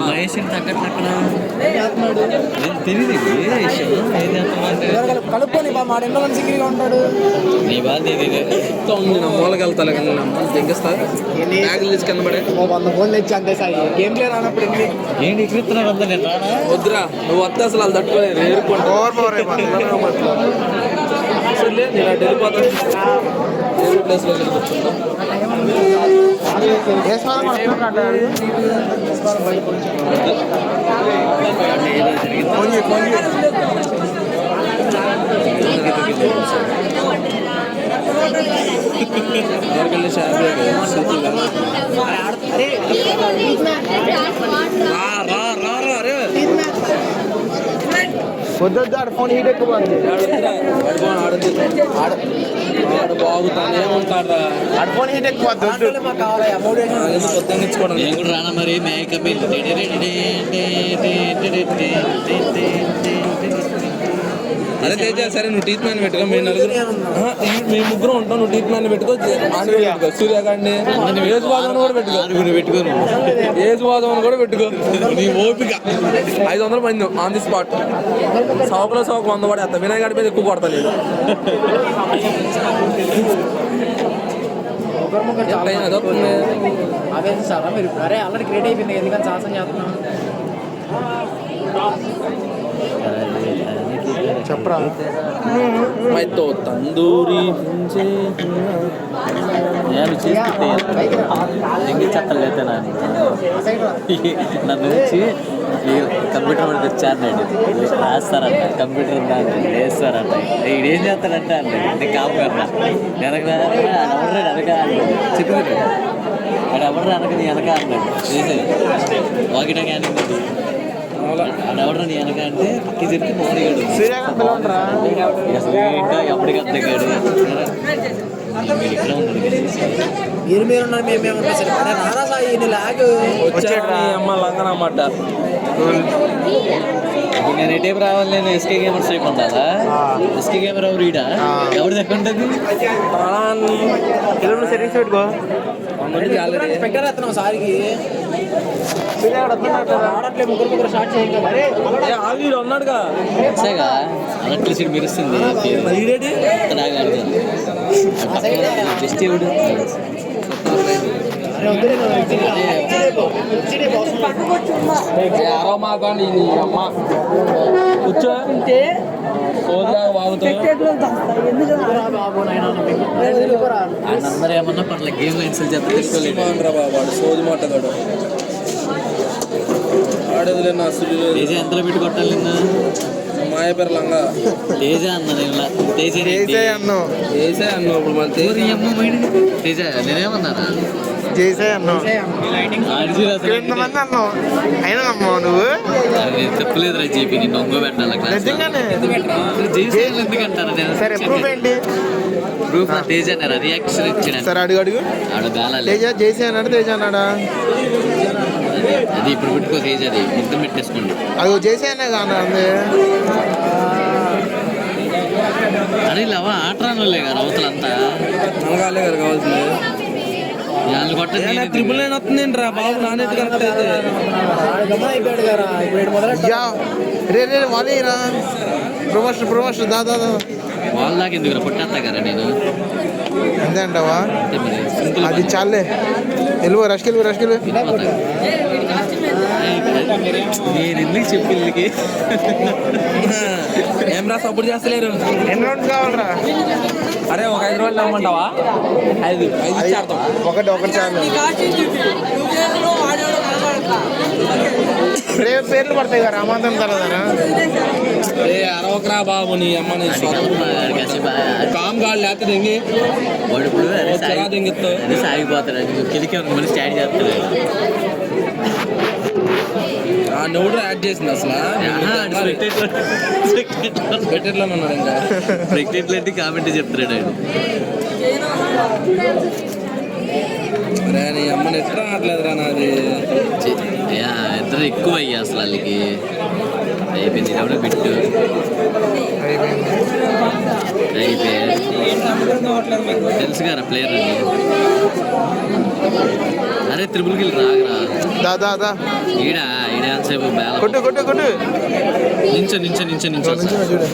మహేష్ తగ్గట్టు తెలియదు ఏ విషయం ఏం చేస్తామంటే కలుపుకొని మాట ఎన్నో మంది సింగిల్గా ఉంటాడు. నీ బాధ మూలకి వెళ్తా తెగిస్తా బ్యాగులు తెచ్చి కింద పడే 100 ఫోన్లు తెచ్చి అంతే సార్ గేమ్ ప్లే రానప్పుడు ఏంటి ఎక్కిస్తున్నాడు అంతా నేను రానా వద్దురా నువ్వు వస్తే అసలు వాళ్ళు తట్టుకోలేదు వెళ్ళిపోతాను ప్లేస్లో కూర్చుంటా వద్దు ఆడ ఫోన్ హీట్ ఎక్కువ బాగుతాను ఏమంటారా ఆడ ఫోన్ హీట్ ఎక్కువ నేను కూడా రానా మరి మేకప్ అదే తేజ సరే నువ్వు టీత్ మ్యాన్ పెట్టుకో మేము నలుగురు మేము ముగ్గురు ఉంటాం నువ్వు టీత్ మ్యాన్ పెట్టుకో పెట్టుకో సూర్యకాండి ఏజ్ వాదం కూడా పెట్టుకో ఏజ్ వాదం కూడా పెట్టుకో నీ ఓపిక 500 మంది ఆన్ ది స్పాట్ సౌకలో సౌక 100 పడేస్తా వినాయకుడి మీద ఎక్కువ కొడతా నేను అదే సార్ మీరు అరే ఆల్రెడీ క్రియేట్ అయిపోయింది ఎందుకని సాహసం చేస్తున్నాం చెప్పరా మైతో తందూరి నేను చెత్తలేదు నన్ను వచ్చి కంప్యూటర్ మీద తెచ్చానండి రాస్తారంట కంప్యూటర్ వేస్తారంట ఈడేం చేస్తాడంటే అండి నేను కాపు కన్నా వెనక వెనక చెప్పింది అక్కడ ఎవరు వెనక నీ వెనక అన్నాడు చేసేది వాకిటా క్యానింగ్ అది ఎవడరా నీ వెనక అంటే పక్కి చెప్పి మోనిగాడు ఏంటో ఎప్పటికీ అద్దగాడు మీరున్నారు మేమేమన్నా సరే రారా సాయి లాగ్ అమ్మ లంగనమాట నేను ఎటేపు రావాలి నేను ఎస్కే గేమర్స్ వైపు ఉండాలా ఎస్కే గేమర్ ఎవరు ఈడ ఎవరి దగ్గర ఉంటుంది సెట్టింగ్స్ పెట్టుకో పెట్టారు అతను సారికి ముగ్గురు స్టార్ట్ చేయండి ఉన్నాడుగా సరిగా ఎలక్ట్రిసిటీ మెరుస్తుంది జస్ట్ ఎవడు అరవ మాకండి అమ్మ కూర్చో అందరూ ఏమన్నా పట్ల గేమ్ లైన్స్ రా బాబు సోది మాటగాడు ఆడేదిలే నా సులువు తేజ ఎంతలో పెట్టి కొట్టాలి నిన్న మాయ పేర్లంగా తేజ అన్న తేజ అన్నో వేసే అన్నావు ఇప్పుడు మన తేజ నేనేమన్నానా చేసే అన్నావు అన్నావు అయినా అమ్మావు నువ్వు తప్పలేదు రా చెప్పి నిన్ను ఒంగో పెట్టాలి ఎందుకంటారా సరే ప్రూఫ్ ఏంటి ప్రూఫ్ తేజ అన్నారా రియాక్షన్ ఇచ్చాడు సరే అడుగు ఆడు గాలి తేజ చేసే అన్నాడు తేజ అన్నాడా అది ఇప్పుడు పెట్టుకో తేజ అది ముద్దు పెట్టేసుకోండి అది చేసే అనే కాదా అరే లేవా ఆట రానులే గారు అవతలంతా నలగాలే గారు కావాల్సింది ట్రిపుల్ 9 వస్తుంది రా బాబు నాణ్యత కరెక్ట్ అయితే రే వాళ్ళేరా ప్రమోషన్ దాదా వాళ్ళ దాకా ఎందుకు పొట్టేస్తా కదా నేను అంతే అంటావా అది చాలే వెళ్ళిపో రష్కెళ్ళి నేను ఎందుకు చెప్పి ఏం రా సపోర్ట్ చేస్తలేరు ఎన్ని రౌండ్స్ కావాలరా అరే ఒక 5 రోజులు ఇవ్వమంటావా 5 ఇచ్చేస్తాం ఒకటి చాలు పేర్లు పడతాయి కదా రామాంతం తర్వాత అరవకరా బాబు నీ అమ్మని కామ్ కాళ్ళు లేకపోతే దెంగి ఇప్పుడు సాగిపోతాడు కిలికి మళ్ళీ స్టార్ట్ చేస్తాడు నువ్వు యాడ్ చేసింది అసలు పెట్టెట్లో ఉన్నాడు ఇంకా ప్రెగ్నెంట్ కామెంట్ చెప్తున్నాడు ఆయన అరే నీ అమ్మని ఎట్లా ఆడలేదురా నాది ఇద్దరు ఎక్కువ అయ్యా అసలు వాళ్ళకి అయిపోయింది ఎవడో బిట్టు అయిపోయారు తెలుసు కదా ప్లేయర్ అండి. అరే త్రిపుల్ కిల్ రాగరా దా ఈడ ఎంతసేపు బేల కొట్టు కొట్టు కొట్టు నించో చూడు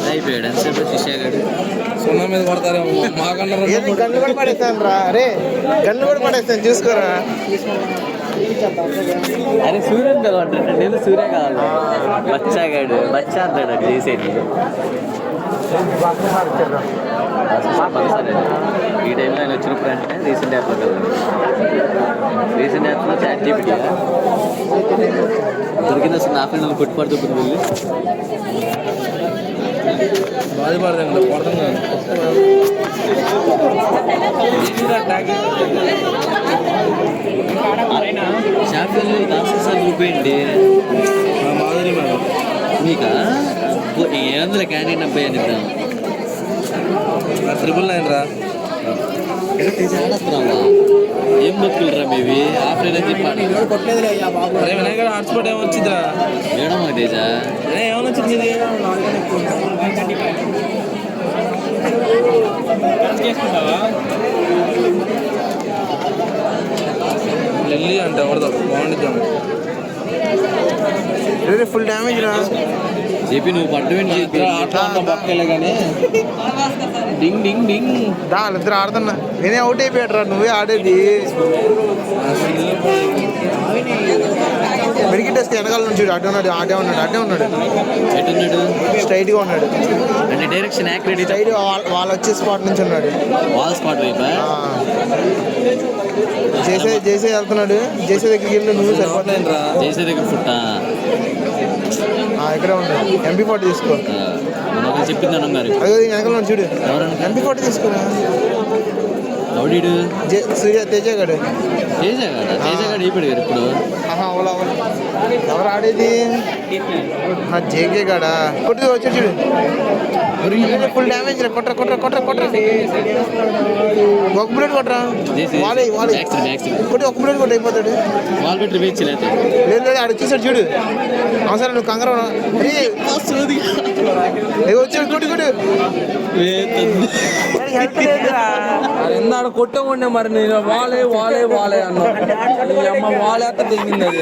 అయిపోయాడు ఎంతసేపు శిష్యాగాడు. సున్నా మీద పడతారేమో మాకన్నా ఏంది గన్ను కూడా పడేస్తాను రా అరే గన్ను కూడా పడేస్తాను చూసుకోరా అరే సూర్యన్ కలవట్లేదు నేను సూర్య కావాలి బచ్చాగాడు బచ్చా అంటాడు అది చేసేది. ఈ టైంలో ఆయన వచ్చినప్పుడు అంటే రీసెంట్ యాప్లో కదా చాట్ జీపీటీ దొరికింది అసలు నా ఫ్రెండ్ కొట్టుపడుతూ వెళ్ళి బాధపడతాను కొడతాను షాప్లో దాసాలు రూపాయండి మాధురి మేడం మీకా ఏమందులో క్యాంటీన్ అబ్బాయి అని ఇద్దాం 999 రా ఆడస్తున్నావా ఏం బతుకులరా మేవి ఆఫ్లైన్ అని చెప్పాను కొట్టలేదులే అయ్యా బాబు. అరే వినాయకుడు హాట్స్పాట్ ఏమొచ్చిందిరా మేడం మాకు తేజా ఏమైనా వచ్చింది ఇది లిల్లీ అంటే ఎవరిదో బాగుండిద్దాం ఫుల్ డ్యామేజ్ రా చెప్పి నువ్వు పడ్డవేంటి చెప్పి పక్కలే కానీ డింగ్ డింగ్ డింగ్ దా వాళ్ళిద్దరు ఆడుతున్నా నేనే అవుట్ అయిపోయాడు రా నువ్వే ఆడేది మెడికల్ టెస్ట్ వెనకాల నుంచి అడ్డే ఉన్నాడు ఎట్టున్నాడు స్ట్రైట్ గా ఉన్నాడు అంటే డైరెక్షన్ యాక్యురేట్ స్ట్రైట్ వాళ్ళు వచ్చే స్పాట్ నుంచి ఉన్నాడు వాల్ స్పాట్ వైపా చేసే వెళ్తున్నాడు చేసే దగ్గరికి వెళ్ళి నువ్వు సరిపోతాయి రా చేసే దగ్గర ఫుట్టా ఇక్కడే ఉన్నాడు MP40 తీసుకో మనం చెప్పింది అన్నం గారు అదే వెనకాల ఉన్నాడు చూడు ఎవరన్నా MP40 తీసుకోరా ఎవడీడు సూర్య తేజగాడు తేజగాడు అయిపోయాడు గారు ఇప్పుడు అవలా ఎవరు ఆడేది నా జేకే గాడా కొట్టి వచ్చాడు చూడు ఫుల్ డ్యామేజ్ కొట్రా ఒక బుల్లెట్ కొట్రా వాలే కొట్టి ఒక బుల్లెట్ కొట్టి అయిపోతాడు వాల్ పెట్టి రివేజ్ చేయలేదు లేదు ఆడ వచ్చేసాడు చూడు అవసరం నువ్వు కంగారు వచ్చాడు కొట్టు ఎందాడు కొట్టకుండే మరి నేను వాలే అన్నా నీ అమ్మ వాలే అట్ట తెగింది అది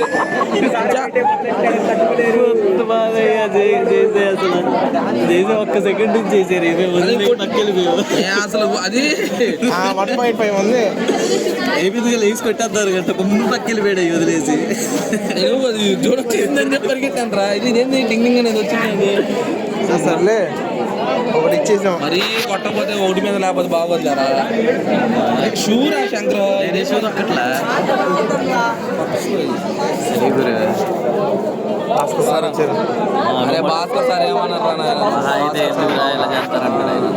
చేసే ఒక్క సెకండ్ నుంచి చేసారు అసలు అది 1.5 ఉంది ఏపీగా లేచి కొట్టేస్తారు గంట కొమ్ము పక్కలు వేడాయి వదిలేసి నేను అది చూడొచ్చిందని చెప్పి పరిగెట్టాను రా ఇది ఏంది డింగ్ అనేది వచ్చింది సర్లే ఒకటి ఇచ్చేసాం మరీ కొట్టకపోతే ఒకటి మీద లేకపోతే బాగోద్దారా షూరా శంకర్ నేనే షూ దొక్కట్లా సార్ వచ్చారు అరే భాస్కర్ సార్ ఏమన్నారా అయితే ఎందుకు ఇలా చేస్తారంటారు ఆయన